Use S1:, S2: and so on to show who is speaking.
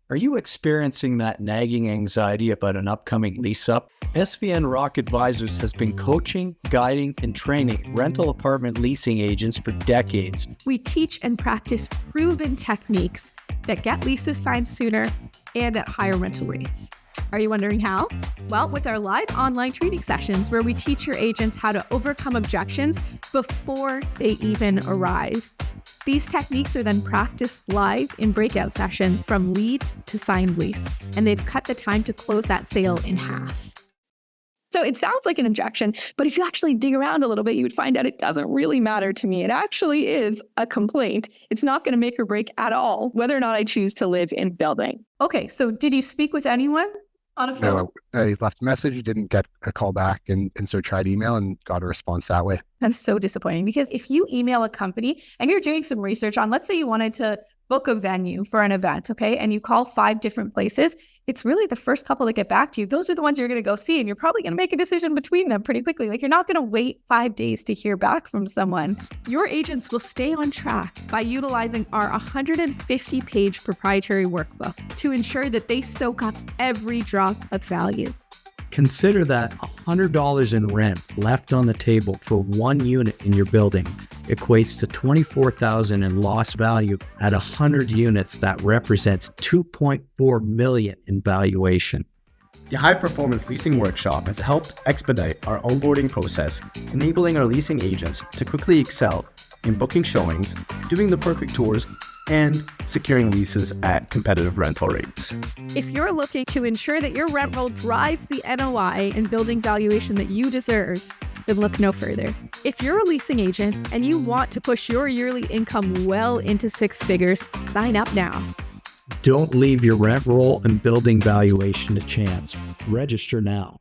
S1: Are you experiencing that nagging anxiety about an upcoming lease up? SVN Rock Advisors has been coaching, guiding, and training rental apartment leasing agents for decades.
S2: We teach and practice proven techniques that get leases signed sooner and at higher rental rates. Are you wondering how? Well, with our live online training sessions where we teach your agents how to overcome objections before they even arise. These techniques are then practiced live in breakout sessions from lead to signed lease, and they've cut the time to close that sale in half. So it sounds like an objection, but if you actually dig around a little bit, you would find out it doesn't really matter to me. It actually is a complaint. It's not going to make or break at all whether or not I choose to live in building. Okay, so did you speak with anyone on a phone?
S3: No, I left a message, didn't get a call back, and so tried email and got a response that way.
S2: That's so disappointing because if you email a company and you're doing some research on, let's say you wanted to book a venue for an event, okay, and you call 5 different places, it's really the first couple that get back to you. Those are the ones you're going to go see, and you're probably going to make a decision between them pretty quickly. Like, you're not going to wait 5 days to hear back from someone. Your agents will stay on track by utilizing our 150-page proprietary workbook to ensure that they soak up every drop of value.
S1: Consider that $100 in rent left on the table for one unit in your building equates to $24,000 in lost value at 100 units. That represents $2.4 million in valuation.
S4: The High Performance Leasing Workshop has helped expedite our onboarding process, enabling our leasing agents to quickly excel in booking showings, doing the perfect tours, and securing leases at competitive rental rates.
S2: If you're looking to ensure that your rent roll drives the NOI and building valuation that you deserve, then look no further. If you're a leasing agent and you want to push your yearly income well into 6 figures, sign up now.
S1: Don't leave your rent roll and building valuation to chance. Register now.